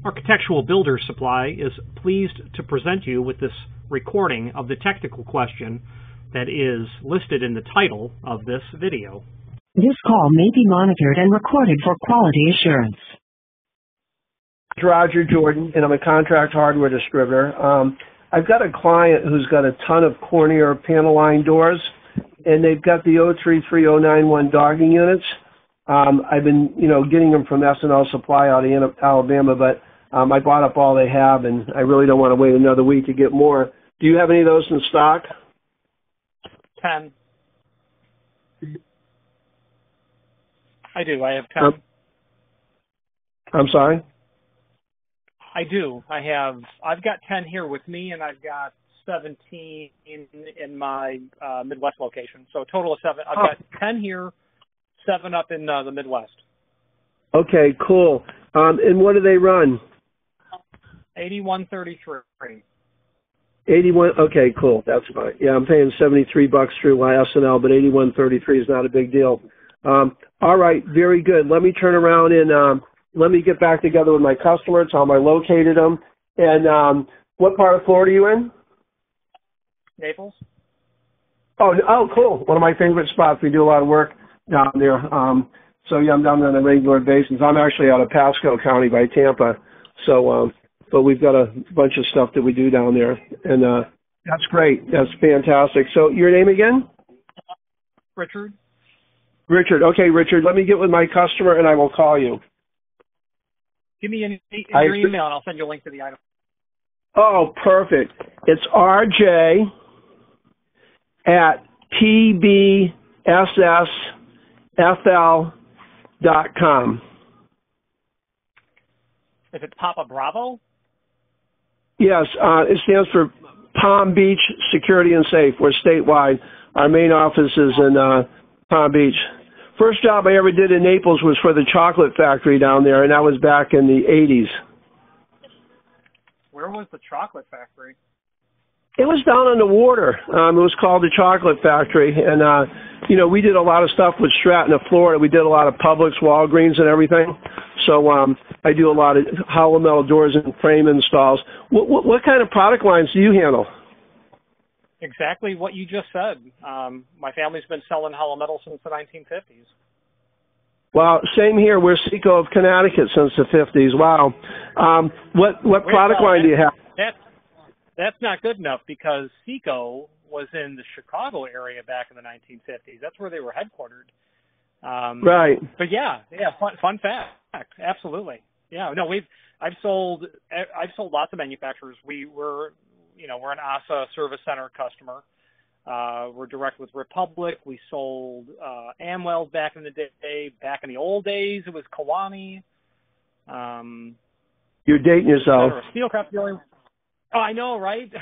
Architectural Builder Supply is pleased to present you with this recording of the technical question that is listed in the title of this video. This call may be monitored and recorded for quality assurance. Roger Jordan, and I'm a contract hardware distributor. I've got a client who's got a ton of cornier panel line doors, and they've got the 033091 dogging units. I've been, getting them from S&L Supply out of Alabama, but I bought up all they have, and I really don't want to wait another week to get more. Do you have any of those in stock? 10. I do. I have 10. I'm sorry? I do. I've got 10 here with me, and I've got 17 in my Midwest location. So a total of 7. I've got 10 here, 7 up in the Midwest. Okay, cool. And what do they run? 8133. 81. Okay, cool. That's fine. Yeah, I'm paying $73 through S&L, but 8133 is not a big deal. All right, very good. Let me turn around and let me get back together with my customer, tell them I located them. And what part of Florida are you in? Naples. Oh, cool. One of my favorite spots. We do a lot of work down there. So, yeah, I'm down there on a regular basis. I'm actually out of Pasco County by Tampa. So, but we've got a bunch of stuff that we do down there. And that's great. That's fantastic. So your name again? Richard. Richard. Okay, Richard. Let me get with my customer, and I will call you. Give me your email, and I'll send you a link to the item. Oh, perfect. It's rj@pbssfl.com. Is it Papa Bravo? Yes, it stands for Palm Beach Security and Safe. We're statewide. Our main office is in Palm Beach. First job I ever did in Naples was for the chocolate factory down there, and that was back in the 80s. Where was the chocolate factory? It was down on the water. It was called the Chocolate Factory, and, we did a lot of stuff with Stratton of Florida. We did a lot of Publix, Walgreens, and everything. So I do a lot of hollow metal doors and frame installs. What kind of product lines do you handle? Exactly what you just said. My family's been selling hollow metal since the 1950s. Well, same here. We're Seco of Connecticut since the 50s. Wow. What product line do you have? That's not good enough because Seco was in the Chicago area back in the 1950s. That's where they were headquartered. Right. But yeah, fun fact. Absolutely. Yeah. No, I've sold lots of manufacturers. We're an ASA service center customer. We're direct with Republic. We sold Amwell back in the day. Back in the old days, it was Kawani. You're dating yourself. Steelcraft dealing. Oh, I know, right?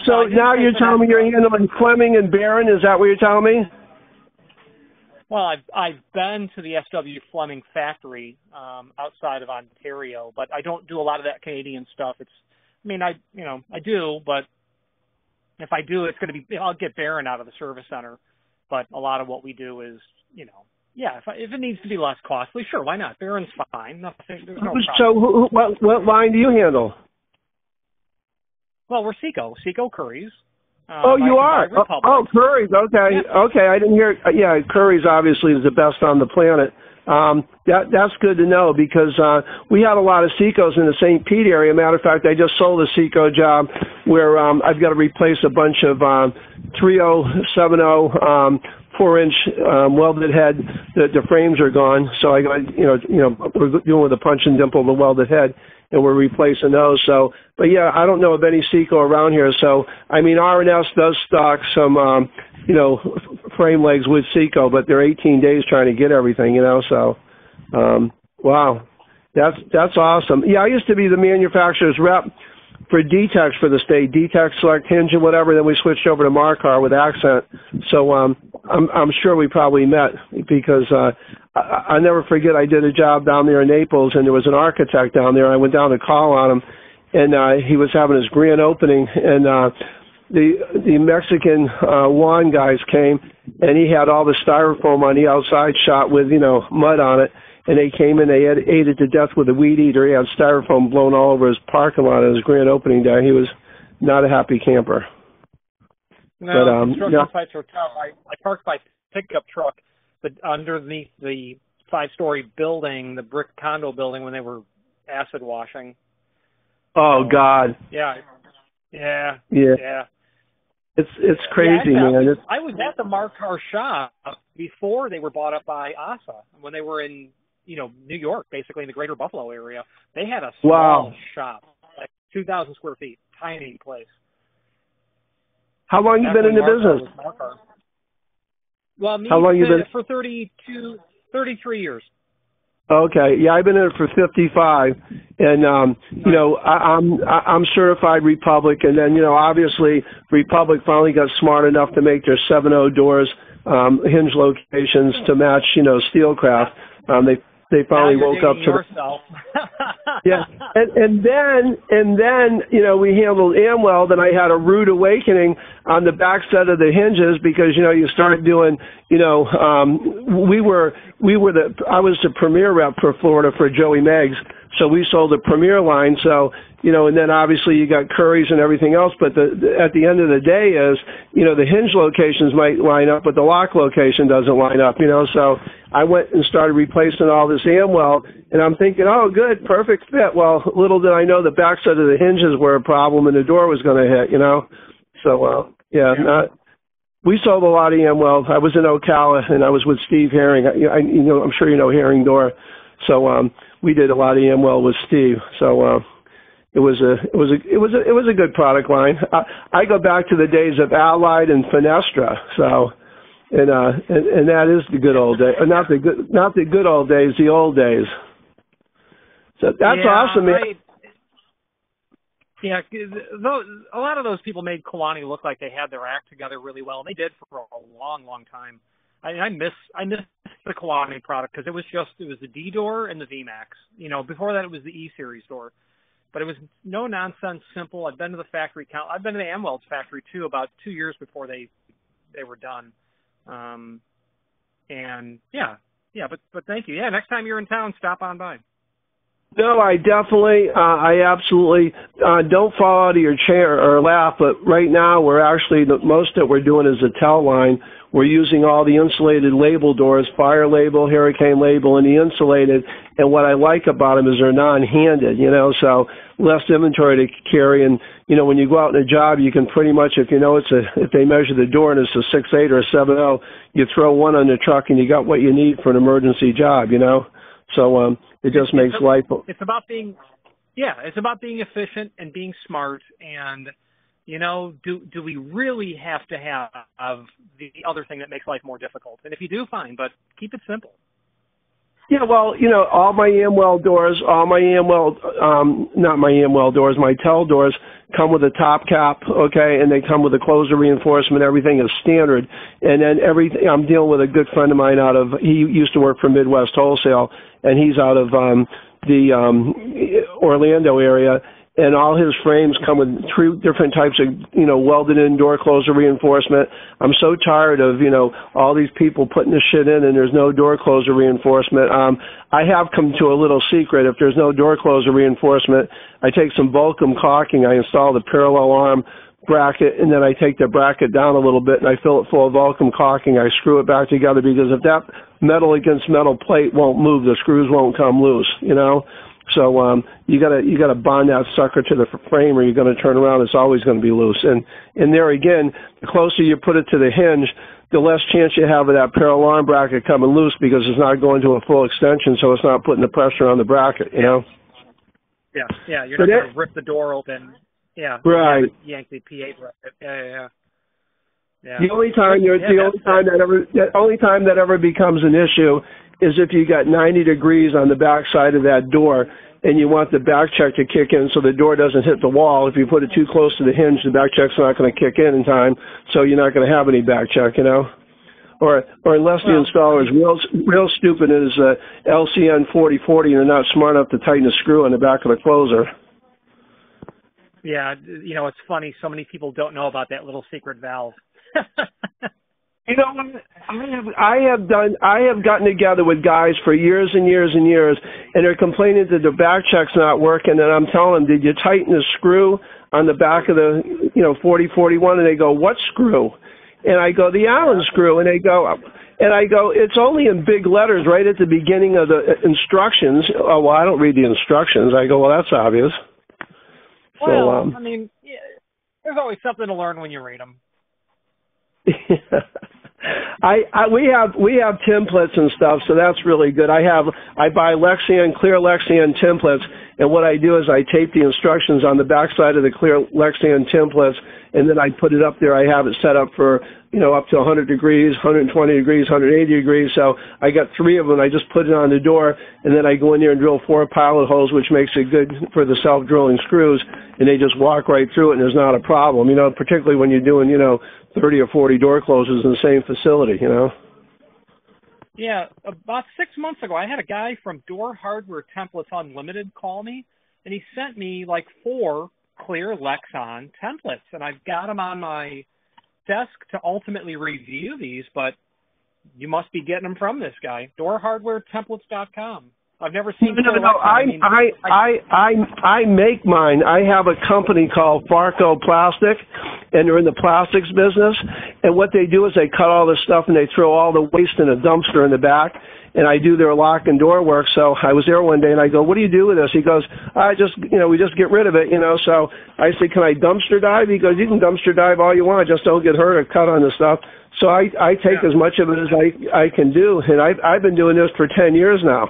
so now you're telling me you're handling Fleming and Barron? Is that what you're telling me? Well, I've been to the SW Fleming factory outside of Ontario, but I don't do a lot of that Canadian stuff. I do, but if I do, it's going to be, I'll get Barron out of the service center. But a lot of what we do is, if it needs to be less costly, sure, why not? Barron's fine. There's no problem. So what line do you handle? Well, we're Seco Curry's. You are? Curry's. Okay. Yeah. Okay, I didn't hear. Yeah, Curry's obviously is the best on the planet. That's good to know because we have a lot of Secos in the St. Pete area. Matter of fact, I just sold a Seco job where I've got to replace a bunch of 3070 4-inch welded head. The frames are gone, so I got we're doing with a punch and dimple the welded head, and we're replacing those. So, but yeah, I don't know of any Seco around here. So, R&S does stock some frame legs with Seco, but they're 18 days trying to get everything, So, wow, that's awesome. Yeah, I used to be the manufacturer's rep for D-Tex for the state, D-Tex, Select, Hinge, and whatever. Then we switched over to Marcar with Accent. So I'm sure we probably met because I never forget I did a job down there in Naples, and there was an architect down there. I went down to call on him, and he was having his grand opening, and the Mexican Juan guys came, and he had all the styrofoam on the outside shot with mud on it. and they came in, they ate it to death with a weed eater. He had styrofoam blown all over his parking lot on his grand opening day. He was not a happy camper. No, but, construction sites are tough. I parked my pickup truck but underneath the 5-story building, the brick condo building, when they were acid washing. Oh, so, God. Yeah. It's crazy, man. I was at the Markar shop before they were bought up by ASA, when they were in, New York, basically in the greater Buffalo area. They had a small shop, like 2,000 square feet, tiny place. How long you been in the business? Well, how long you been? For 33 years. Okay, yeah, I've been in it for 55, and I'm certified Republic, and then obviously Republic finally got smart enough to make their 7.0 doors hinge locations to match Steelcraft. They finally woke up to yourself. Yeah, and then we handled Amwell. Then I had a rude awakening on the back set of the hinges because you start doing I was the premier rep for Florida for Joey Meggs, so we sold the premier line. So and then obviously you got Curry's and everything else. But at the end of the day is the hinge locations might line up, but the lock location doesn't line up. So I went and started replacing all this Amwell, and I'm thinking, oh, good, perfect fit. Well, little did I know the backside of the hinges were a problem and the door was going to hit. So we sold a lot of Amwell. I was in Ocala and I was with Steve Herring. I'm sure Herring Door. So we did a lot of Amwell with Steve. So it was a good product line. I go back to the days of Allied and Fenestra. So and that is the good old days. Not the good old days, the old days. So that's awesome, man. Yeah, a lot of those people made Kalani look like they had their act together really well, and they did for a long, long time. I miss the Kalani product because it was the D door and the VMAX. Before that it was the E series door, but it was no nonsense, simple. I've been to the factory I've been to the Amweld's factory too, about 2 years before they were done. But thank you. Yeah, next time you're in town, stop on by. No, I absolutely don't fall out of your chair or laugh, but right now most that we're doing is a tell line. We're using all the insulated label doors, fire label, hurricane label, and the insulated. And what I like about them is they're non-handed, so less inventory to carry. And, when you go out in a job, you can pretty much, if if they measure the door and it's a 6.8 or a 7.0, you throw one on the truck and you got what you need for an emergency job, So, it just makes life. It's about being efficient and being smart. And, do we really have to have the other thing that makes life more difficult? And if you do, fine, but keep it simple. Yeah, well, all my Amwell doors, not my Amwell doors, my Tell doors come with a top cap, okay, and they come with a closer reinforcement. Everything is standard. And then I'm dealing with a good friend of mine he used to work for Midwest Wholesale, and he's out of the Orlando area. And all his frames come with 3 different types of, welded in door closer reinforcement. I'm so tired of, all these people putting this shit in and there's no door closer reinforcement. I have come to a little secret. If there's no door closer reinforcement, I take some Vulcum caulking. I install the parallel arm bracket, and then I take the bracket down a little bit and I fill it full of Vulcum caulking. I screw it back together because if that metal against metal plate won't move, the screws won't come loose, So you gotta bond that sucker to the frame, or you're gonna turn around. It's always gonna be loose. And there again, the closer you put it to the hinge, the less chance you have of that parallel arm bracket coming loose because it's not going to a full extension, so it's not putting the pressure on the bracket. Yeah. You're not gonna rip the door open. Yeah. Right. Yank the PA bracket. Yeah. The only time that ever becomes an issue is if you got 90 degrees on the back side of that door and you want the back check to kick in so the door doesn't hit the wall. If you put it too close to the hinge, the back check's not going to kick in time, so you're not going to have any back check, Or unless the installer is real stupid and is LCN 4040 and they're not smart enough to tighten a screw on the back of the closer. Yeah, it's funny. So many people don't know about that little secret valve. You know what? I have gotten together with guys for years and years and years, and they're complaining that the back check's not working. And I'm telling them, did you tighten the screw on the back of the 4041? And they go, what screw? And I go, the Allen screw. And they go, and I go, it's only in big letters right at the beginning of the instructions. Oh, well, I don't read the instructions. I go, well, that's obvious. Well, I mean, yeah, there's always something to learn when you read them. We have templates and stuff, so that's really good. I buy clear Lexian templates, and what I do is I tape the instructions on the backside of the clear Lexian templates, and then I put it up there. I have it set up for up to 100 degrees, 120 degrees, 180 degrees. So I got 3 of them. I just put it on the door, and then I go in there and drill 4 pilot holes, which makes it good for the self-drilling screws, and they just walk right through it, and there's not a problem. Particularly when you're doing 30 or 40 door closes in the same facility. Yeah, about 6 months ago, I had a guy from Door Hardware Templates Unlimited call me, and he sent me like 4 clear Lexon templates, and I've got them on my desk to ultimately review these, but you must be getting them from this guy, doorhardwaretemplates.com. I've never seen. No. I make mine. I have a company called Farco Plastic, and they're in the plastics business. And what they do is they cut all this stuff and they throw all the waste in a dumpster in the back. And I do their lock and door work. So I was there one day and I go, "What do you do with this?" He goes, "I just, we just get rid of it, So I say, "Can I dumpster dive?" He goes, "You can dumpster dive all you want. Just don't get hurt or cut on the stuff." So I take as much of it as I can do, and I've been doing this for 10 years now,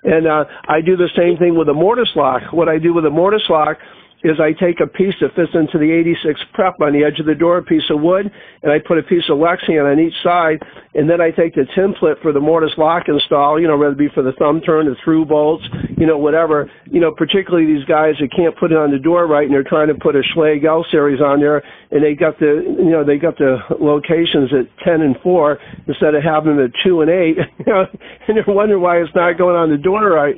and I do the same thing with a mortise lock. What I do with a mortise lock is I take a piece that fits into the 86 prep on the edge of the door, a piece of wood, and I put a piece of Lexian on each side, and then I take the template for the mortise lock install, whether it be for the thumb turn, the through bolts, whatever, particularly these guys that can't put it on the door right, and they're trying to put a Schlage L series on there, and they got the locations at 10 and 4 instead of having them at 2 and 8, and they're wondering why it's not going on the door right,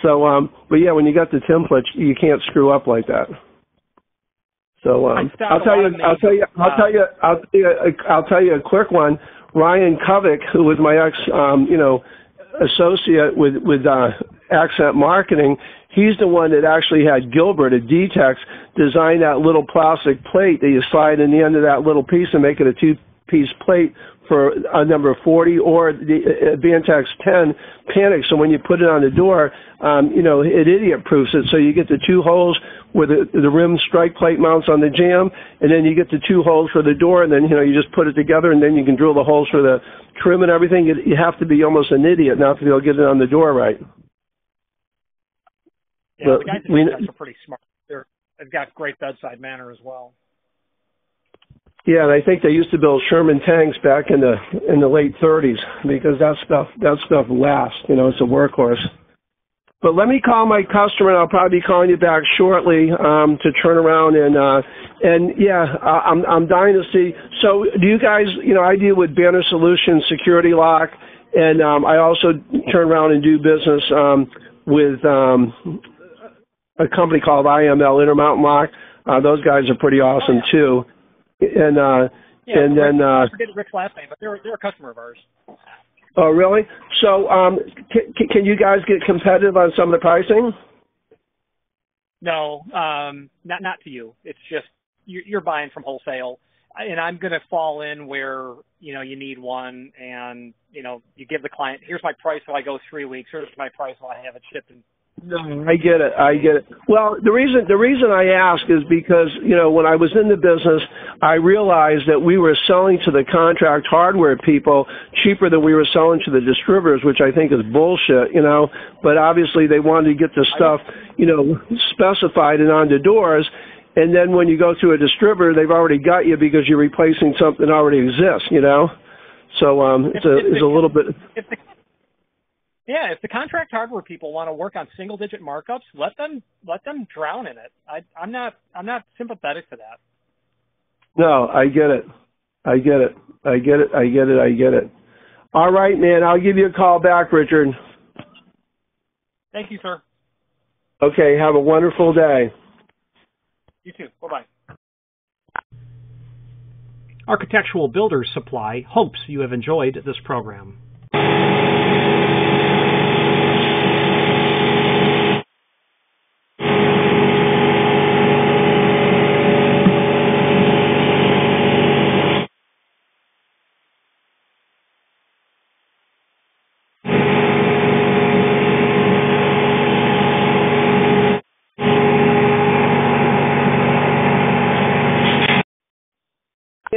So, but yeah, when you got the templates, you can't screw up like that. So, I'll tell you a quick one. Ryan Kovic, who was my associate with Accent Marketing, he's the one that actually had Gilbert at DTEX design that little plastic plate that you slide in the end of that little piece and make it a 2-piece plate for a number 40 or the Vantex 10 Panic. So when you put it on the door, it idiot-proofs it. So you get the 2 holes where the rim strike plate mounts on the jamb, and then you get the 2 holes for the door, and then, you just put it together, and then you can drill the holes for the trim and everything. You have to be almost an idiot not to be able to get it on the door right. Yeah, the guys at DTEX are pretty smart. They've got great bedside manner as well. Yeah, and I think they used to build Sherman tanks back in the late 30s because that stuff lasts. It's a workhorse. But let me call my customer, and I'll probably be calling you back shortly to turn around and yeah, I'm dying to see. So do you guys? I deal with Banner Solutions Security Lock, and I also turn around and do business with a company called IML Intermountain Lock. Those guys are pretty awesome too. And and then I forget Rick's last name, but they're a customer of ours. Oh, really? So, can you guys get competitive on some of the pricing? No, not to you. It's just you're buying from wholesale, and I'm going to fall in where you need one, and you give the client, here's my price while I go 3 weeks. Here's my price while I have it shipped in. No, I get it. Well, the reason I ask is because, when I was in the business, I realized that we were selling to the contract hardware people cheaper than we were selling to the distributors, which I think is bullshit, but obviously they wanted to get the stuff, specified and on the doors. And then when you go to a distributor, they've already got you because you're replacing something that already exists, So, it's a little bit. Yeah, if the contract hardware people want to work on single-digit markups, let them drown in it. I'm not sympathetic to that. No, I get it. All right, man. I'll give you a call back, Richard. Thank you, sir. Okay. Have a wonderful day. You too. Bye-bye. Architectural Builders Supply hopes you have enjoyed this program.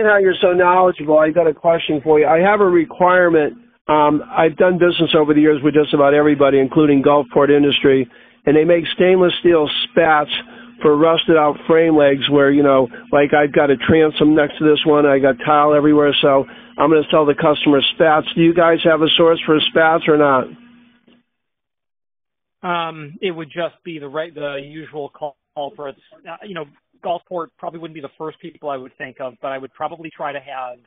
How you're so knowledgeable, I got a question for you. I have a requirement. I've done business over the years with just about everybody, including Gulfport Industry, and they make stainless steel spats for rusted out frame legs where, like I've got a transom next to this one, I got tile everywhere, so I'm going to sell the customer spats. Do you guys have a source for spats or not? It would just be the usual culprits. Gulfport probably wouldn't be the first people I would think of, but I would probably try to have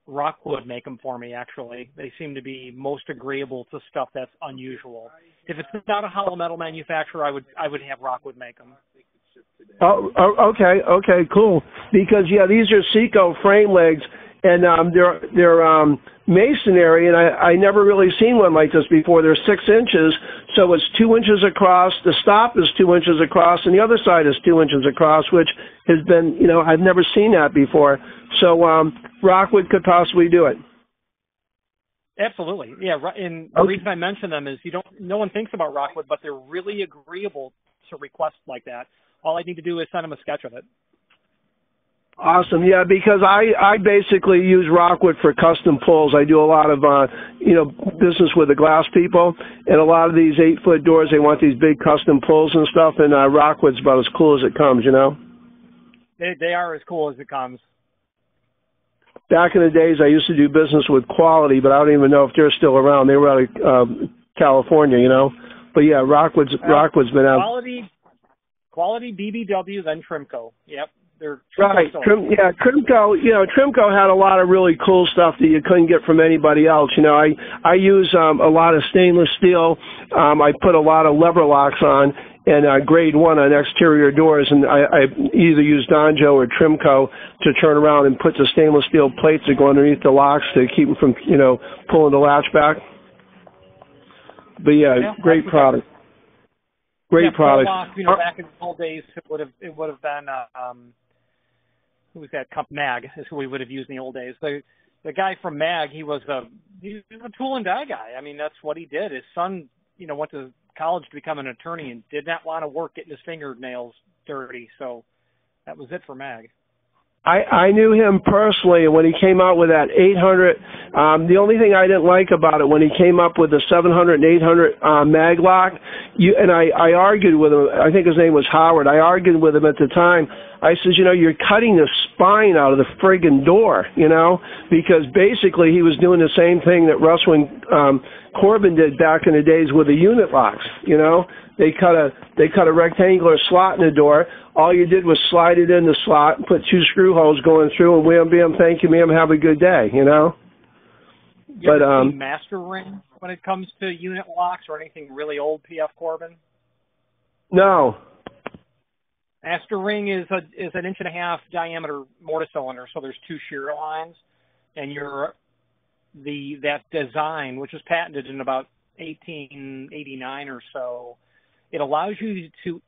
Rockwood make them for me, actually. They seem to be most agreeable to stuff that's unusual. If it's not a hollow metal manufacturer, I would have Rockwood make them. Oh, okay, cool. Because, these are Seco frame legs, and they're masonry, and I never really seen one like this before. They're 6 inches, so it's 2 inches across. The stop is 2 inches across, and the other side is 2 inches across, which has been, I've never seen that before. So Rockwood could possibly do it. Absolutely, yeah. And the reason I mention them is no one thinks about Rockwood, but they're really agreeable to requests like that. All I need to do is send them a sketch of it. Awesome, yeah, because I basically use Rockwood for custom pulls. I do a lot of, business with the glass people, and a lot of these 8-foot doors, they want these big custom pulls and stuff, and Rockwood's about as cool as it comes, They are as cool as it comes. Back in the days, I used to do business with Quality, but I don't even know if they're still around. They were out of California, But yeah, Rockwood's been out. Quality, BBW, then Trimco. Yep. Right, Trimco. Trimco had a lot of really cool stuff that you couldn't get from anybody else. I use a lot of stainless steel. I put a lot of lever locks on, and grade 1 on exterior doors, and I either use Donjo or Trimco to turn around and put the stainless steel plates that go underneath the locks to keep them from pulling the latch back. But great product. Great product. Lock, back in the old days, it would have been. Who was that? Mag is who we would have used in the old days. The guy from Mag, he was a tool and die guy. I mean, that's what he did. His son, went to college to become an attorney and did not want to work getting his fingernails dirty. So that was it for Mag. I knew him personally when he came out with that 800. The only thing I didn't like about it when he came up with the 700 and 800 mag lock, I argued with him. I think his name was Howard. I argued with him at the time. I said, you're cutting the spine out of the friggin' door, because basically he was doing the same thing that Russell and Corbin did back in the days with the unit locks. They cut a rectangular slot in the door. All you did was slide it in the slot and put 2 screw holes going through, and wham, bam, thank you, ma'am, have a good day, You ever see Master Ring when it comes to unit locks or anything really old, P.F. Corbin? No. Master Ring is an 1.5 inch diameter mortar cylinder, so there's 2 shear lines, and that design, which was patented in about 1889 or so, it allows you to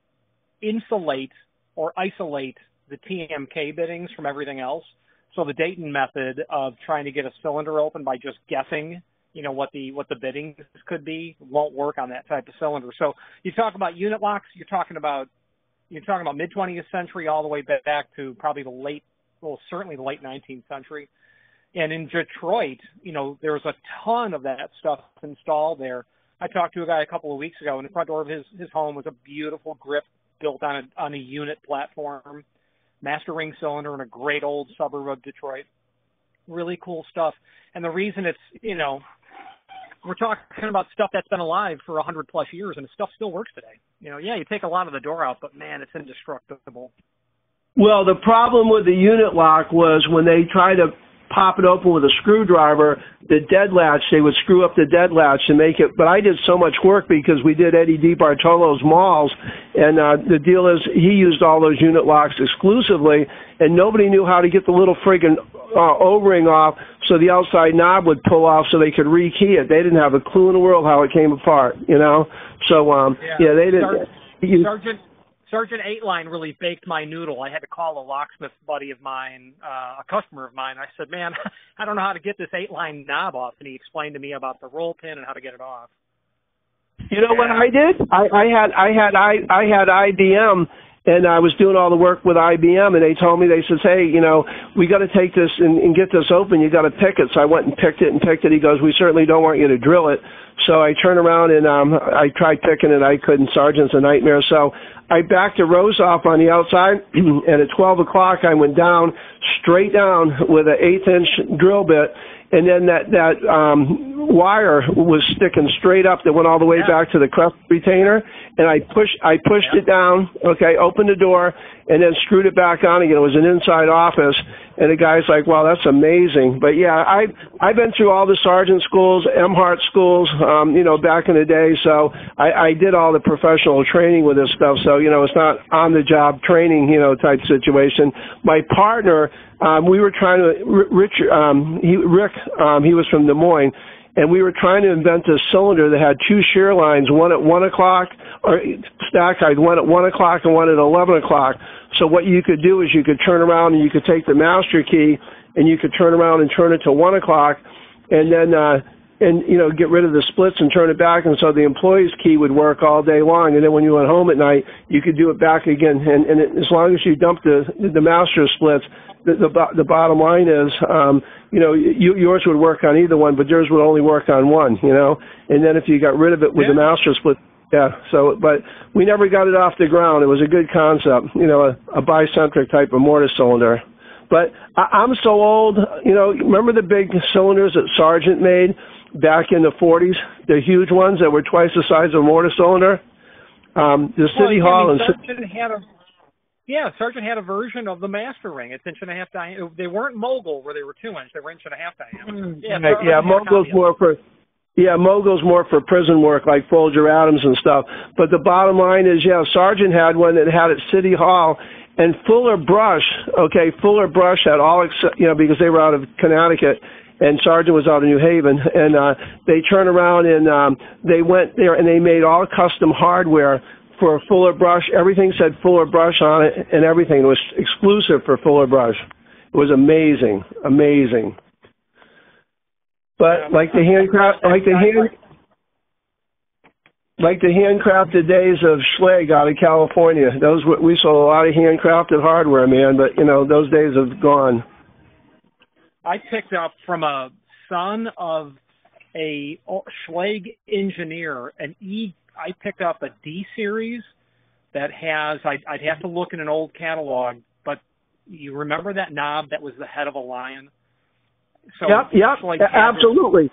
insulate or isolate the TMK biddings from everything else. So the Dayton method of trying to get a cylinder open by just guessing, what the biddings could be, won't work on that type of cylinder. So you talk about unit locks, you're talking about mid 20th century all the way back to probably certainly the late 19th century. And in Detroit, there was a ton of that stuff installed there. I talked to a guy a couple of weeks ago, and the front door of his home was a beautiful grip built on a unit platform, Master Ring cylinder in a great old suburb of Detroit. Really cool stuff. And the reason it's, we're talking about stuff that's been alive for 100 plus years, and the stuff still works today. You take a lot of the door out, but man, it's indestructible. Well, the problem with the unit lock was when they try to pop it open with a screwdriver. The dead latch, they would screw up the dead latch to make it. But I did so much work because we did Eddie DiBartolo's malls, and the deal is he used all those unit locks exclusively, and nobody knew how to get the little friggin' O-ring off so the outside knob would pull off so they could rekey it. They didn't have a clue in the world how it came apart, you know? So, they didn't. Sergeant 8-Line really baked my noodle. I had to call a locksmith buddy of mine, a customer of mine. I said, man, I don't know how to get this 8-line knob off. And he explained to me about the roll pin and how to get it off. You know what I did? I had IBM, and I was doing all the work with IBM, and they told me, they says, hey, you know, we got to take this and get this open. You got to pick it. So I went and picked it. He goes, we certainly don't want you to drill it. So I turned around and I tried picking it. I couldn't. Sergeant's a nightmare. So I backed the rows off on the outside, and at 12 o'clock I went down, straight down with an 1/8-inch drill bit, and then that wire was sticking straight up that went all the way back to the crest retainer, and I pushed it down, okay, opened the door, and then screwed it back on again. It was an inside office, and the guy's like, wow, that's amazing. But yeah, I've been through all the sergeant schools, MHART schools, back in the day, so I did all the professional training with this stuff, so, it's not on-the-job training, type situation. My partner, we were trying to, Rick, he was from Des Moines, and we were trying to invent a cylinder that had two shear lines, one at 1 o'clock, or stack height, one at 1 o'clock and one at 11 o'clock. So what you could do is you could turn around and you could take the master key and you could turn around and turn it to 1 o'clock, and then get rid of the splits and turn it back, and so the employee's key would work all day long, and then when you went home at night, you could do it back again, and as long as you dumped the master splits, the bottom line is, yours would work on either one, but yours would only work on one, and then if you got rid of it with the master split, but we never got it off the ground. It was a good concept, a bicentric type of mortar cylinder. But I'm so old, remember the big cylinders that Sargent made back in the 40s, the huge ones that were twice the size of a mortar cylinder? The City Hall and Sargent had a version of the master ring. It's 1.5 inch diameter. They weren't mogul where they were 2 inch. They were 1.5 inch diameter. Mogul's more for prison work like Folger Adams and stuff. But the bottom line is, Sargent had one that had at City Hall, and Fuller Brush had all, because they were out of Connecticut, and Sargent was out of New Haven, and they turned around and they went there and they made all custom hardware for Fuller Brush. Everything said Fuller Brush on it, and everything. It was exclusive for Fuller Brush. It was amazing. But like the handcrafted days of Schleg out of California, we sold a lot of handcrafted hardware, man. But those days have gone. I picked up from a son of a Schleg engineer I picked up a D series that has, I'd have to look in an old catalog, but you remember that knob that was the head of a lion? So yep, absolutely.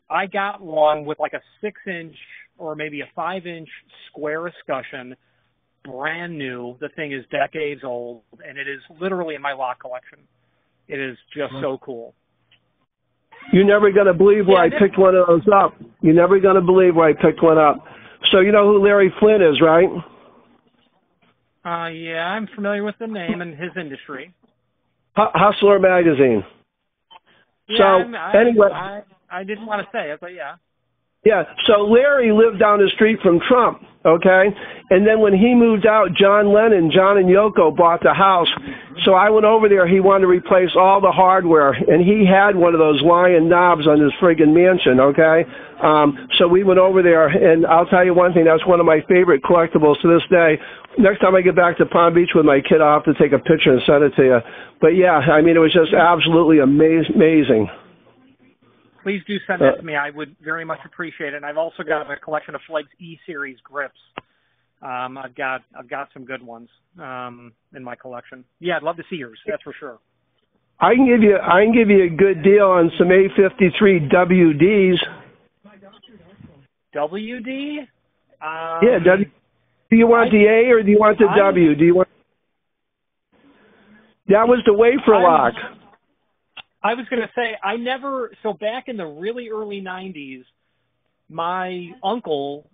I got one with like a 6-inch or maybe a 5-inch square escutcheon, brand new. The thing is decades old, and it is literally in my lock collection. It is just so cool. You're never going to believe where I picked one of those up. You're never going to believe where I picked one up. So you know who Larry Flynn is, right? I'm familiar with the name and his industry. Hustler magazine. Yeah, so anyway, I didn't want to say it, but yeah. Yeah, so Larry lived down the street from Trump, okay? And then when he moved out, John and Yoko bought the house. So I went over there. He wanted to replace all the hardware, and he had one of those lion knobs on his friggin' mansion, okay? So we went over there, and I'll tell you one thing, that's one of my favorite collectibles to this day. Next time I get back to Palm Beach with my kid, I'll have to take a picture and send it to you. But yeah, I mean, it was just absolutely amazing. Please do send that to me. I would very much appreciate it. And I've also got a collection of Schleg's E-Series grips. I've got some good ones in my collection. Yeah, I'd love to see yours. That's for sure. I can give you a good deal on some A53 WDs. WD? Do you want the A or do you want the W? Do you want? That was the wafer lock. I was going to say, so back in the really early 90s, my uncle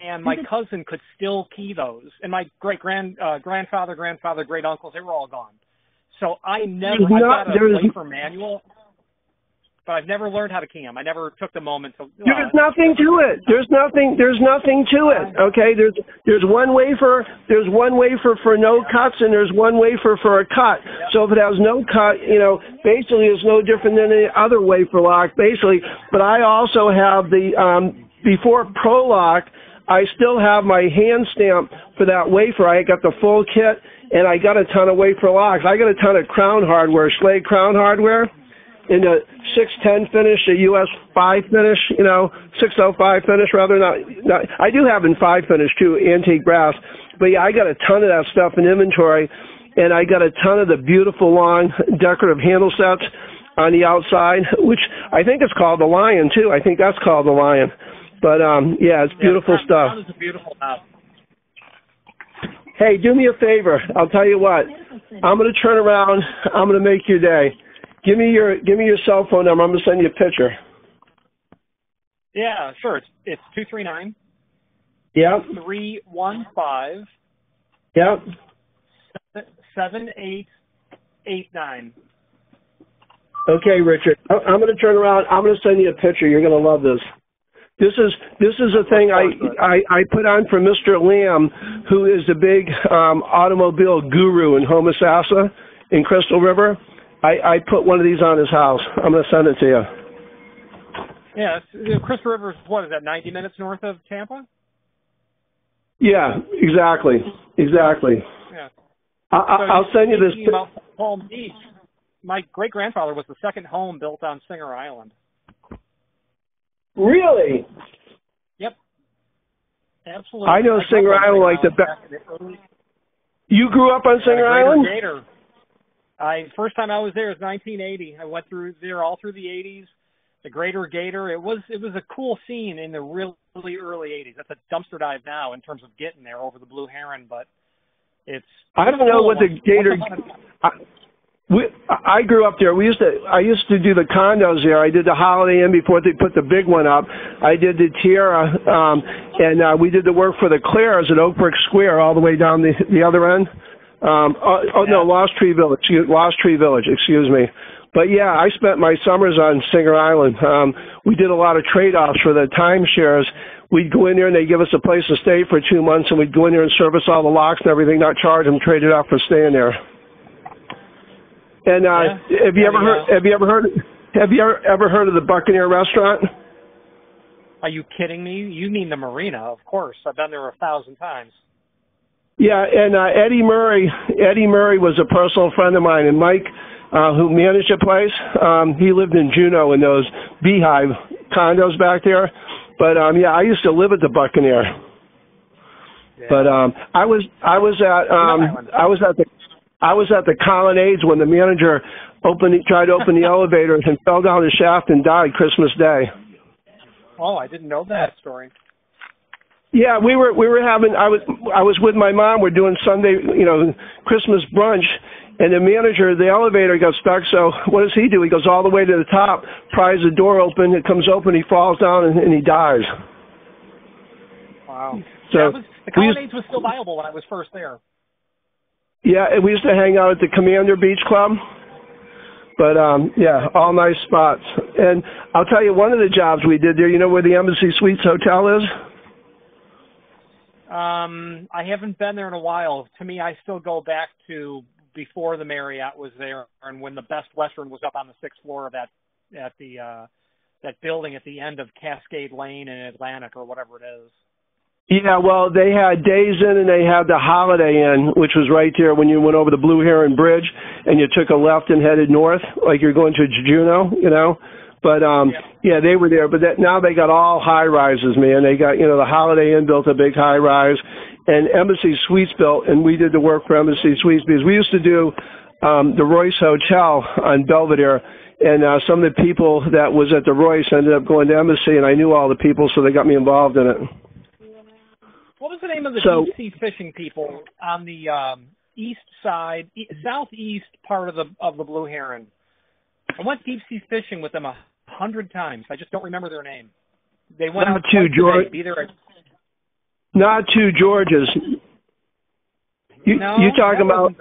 and my cousin could still key those. And my grandfather, great uncles, they were all gone. So I got a wafer manual, but I've never learned how to key them. I never took the moment to. There's nothing to it. There's nothing to it. Okay. There's one wafer. There's one wafer for no cuts, and there's one wafer for a cut. Yep. So if it has no cut, basically it's no different than any other wafer lock, basically. But I also have the before Pro Lock, I still have my hand stamp for that wafer. I got the full kit, and I got a ton of wafer locks. I got a ton of Crown hardware, Schlage Crown hardware. In the 610 finish, a US 5 finish, 605 finish rather. Not, I do have in 5 finish too, antique brass. But yeah, I got a ton of that stuff in inventory, and I got a ton of the beautiful long decorative handle sets on the outside, which I think is called the Lion too. I think that's called the Lion. But yeah, it's beautiful stuff. Crown is a beautiful house. Hey, do me a favor. I'll tell you what. I'm going to turn around. I'm going to make your day. Give me your cell phone number. I'm going to send you a picture. Yeah, sure. It's 239. Yep. 315. Yep. 7889. Okay, Richard. I'm going to turn around. I'm going to send you a picture. You're going to love this. This is a thing I put on for Mr. Lamb, who is the big automobile guru in Homosassa in Crystal River. I put one of these on his house. I'm going to send it to you. Yeah, Crystal River is, what is that, 90 minutes north of Tampa? Yeah, exactly. Yeah. I'll send you this. Palm Beach. My great-grandfather was the second home built on Singer Island. Really? Yep. Absolutely. I know Singer Island like the best. You grew up on Singer Island? Gator. First time I was there was 1980. I went through there all through the 80s. The Greater Gator. It was a cool scene in the really early 80s. That's a dumpster dive now in terms of getting there over the Blue Heron, but it's. I don't know what the Gator. I grew up there. I used to do the condos there. I did the Holiday Inn before they put the big one up. I did the Tierra, and we did the work for the Clares at Oak Brook Square all the way down the other end. No, Lost Tree Village. Excuse me. But yeah, I spent my summers on Singer Island. We did a lot of trade-offs for the timeshares. We'd go in there and they'd give us a place to stay for 2 months, and we'd go in there and service all the locks and everything, not charge them, trade it out for staying there. And have you ever heard of the Buccaneer restaurant? Are you kidding me? You mean the Marina, of course. I've been there 1,000 times. Yeah, and Eddie Murray was a personal friend of mine, and Mike, who managed the place, he lived in Juneau in those beehive condos back there. But yeah, I used to live at the Buccaneer. Yeah. But I was at the Colonnades when the manager tried to open the elevator and fell down the shaft and died Christmas Day. Oh, I didn't know that story. Yeah, we were having. I was with my mom. We're doing Sunday, Christmas brunch, and the manager, the elevator got stuck. So what does he do? He goes all the way to the top, pries the door open. It comes open. He falls down and he dies. Wow. So the Colonnades was still viable when I was first there. Yeah, and we used to hang out at the Commander Beach Club. But, yeah, all nice spots. And I'll tell you, one of the jobs we did there, you know where the Embassy Suites Hotel is? I haven't been there in a while. To me, I still go back to before the Marriott was there and when the Best Western was up on the 6th floor of that building at the end of Cascade Lane in Atlantic or whatever it is. Yeah, well, they had Days Inn and they had the Holiday Inn, which was right there when you went over the Blue Heron Bridge and you took a left and headed north, like you're going to Juneau, But, yeah, they were there. But now they got all high-rises, man. They got, the Holiday Inn built a big high-rise, and Embassy Suites built, and we did the work for Embassy Suites because we used to do the Royce Hotel on Belvedere, and some of the people that was at the Royce ended up going to Embassy, and I knew all the people, so they got me involved in it. What was the name of the deep-sea fishing people on the east side, southeast part of the Blue Heron? I went deep sea fishing with them 100 times. I just don't remember their name. They went Not out two twice a day, either Not two Georges. You talking about?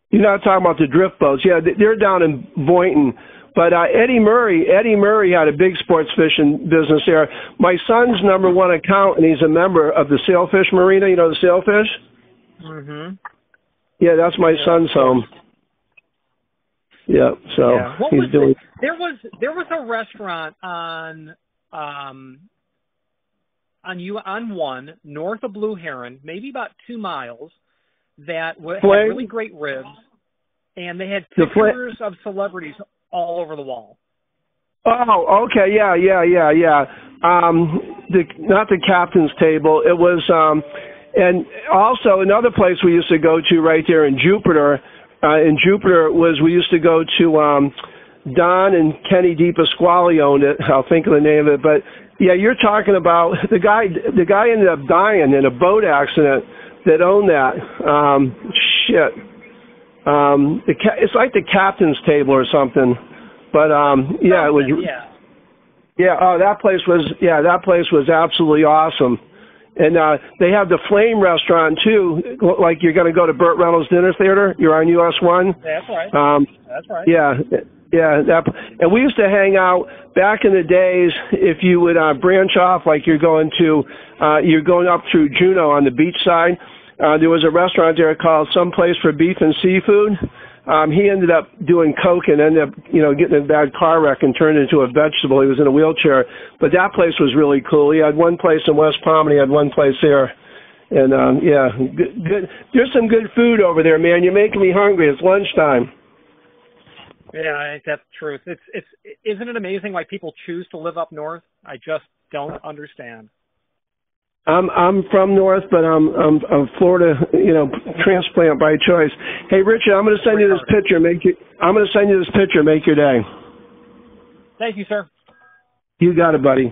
You're not talking about the drift boats. Yeah, they're down in Boynton. But Eddie Murray had a big sports fishing business there. My son's number one account, and he's a member of the Sailfish Marina. You know the Sailfish? Mm-hmm. Yeah, that's my son's home. Yeah, so he's doing. There was a restaurant on 1 north of Blue Heron, maybe about 2 miles, that had really great ribs, and they had pictures of celebrities all over the wall. Oh, okay, yeah. Not the captain's table. It was, and also another place we used to go to right there in Jupiter. We used to go to Don and Kenny DePasquale owned it. I'll think of the name of it, but yeah, you're talking about the guy. The guy ended up dying in a boat accident that owned that. It's like the captain's table or something. But yeah, it was. Yeah. Oh, that place was absolutely awesome. And they have the Flame restaurant too. Like you're going to go to Burt Reynolds Dinner Theater. You're on US 1. That's right. That's right. Yeah. And we used to hang out back in the days. If you would branch off, like you're going up through Juneau on the beach side. There was a restaurant there called Some Place for Beef and Seafood. He ended up doing coke and ended up, getting in a bad car wreck and turned into a vegetable. He was in a wheelchair. But that place was really cool. He had one place in West Palm and he had one place there. And, good. There's some good food over there, man. You're making me hungry. It's lunchtime. Yeah, I think that's the truth. Isn't it amazing why people choose to live up north? I just don't understand. I'm from North, but I'm Florida, transplant by choice. Hey, Richard, I'm going to send you this picture. Make your day. Thank you, sir. You got it, buddy.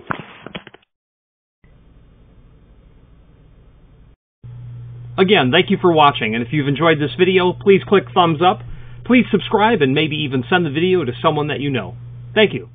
Again, thank you for watching, and if you've enjoyed this video, please click thumbs up. Please subscribe and maybe even send the video to someone that you know. Thank you.